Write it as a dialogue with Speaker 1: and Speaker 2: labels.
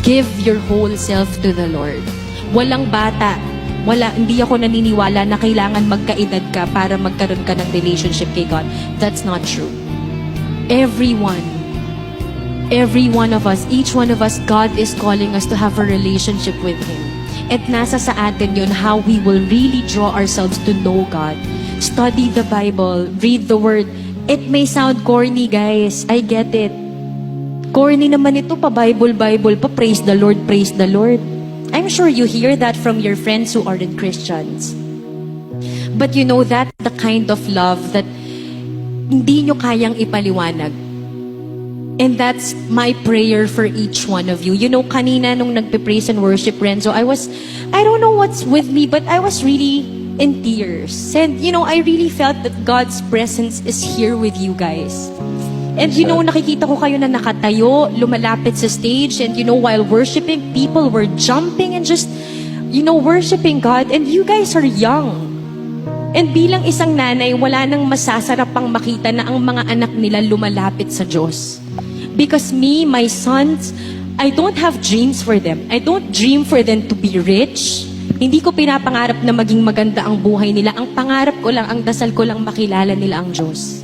Speaker 1: Give your whole self to the Lord. Walang bata, hindi ako naniniwala na kailangan magkaedad ka para magkaroon ka ng relationship kay God. That's not true. Every one of us, each one of us, God is calling us to have a relationship with Him. At nasa sa atin yun, how we will really draw ourselves to know God. Study the Bible, read the Word. It may sound corny, guys. I get it. Corny naman ito, pa-Bible pa, praise the Lord, praise the Lord. I'm sure you hear that from your friends who aren't Christians. But you know, that's the kind of love that hindi nyo kayang ipaliwanag. And that's my prayer for each one of you. You know, kanina nung nagpe-praise and worship, Renzo, I don't know what's with me, but I was really in tears. And you know, I really felt that God's presence is here with you guys. And you know, nakikita ko kayo na nakatayo, lumalapit sa stage, and you know, while worshiping, people were jumping and just, you know, worshiping God, and you guys are young. And bilang isang nanay, wala nang masasarap pang makita na ang mga anak nila lumalapit sa Diyos. Because me, my sons, I don't have dreams for them. I don't dream for them to be rich. Hindi ko pinapangarap na maging maganda ang buhay nila. Ang pangarap ko lang, ang dasal ko lang makilala nila ang Diyos.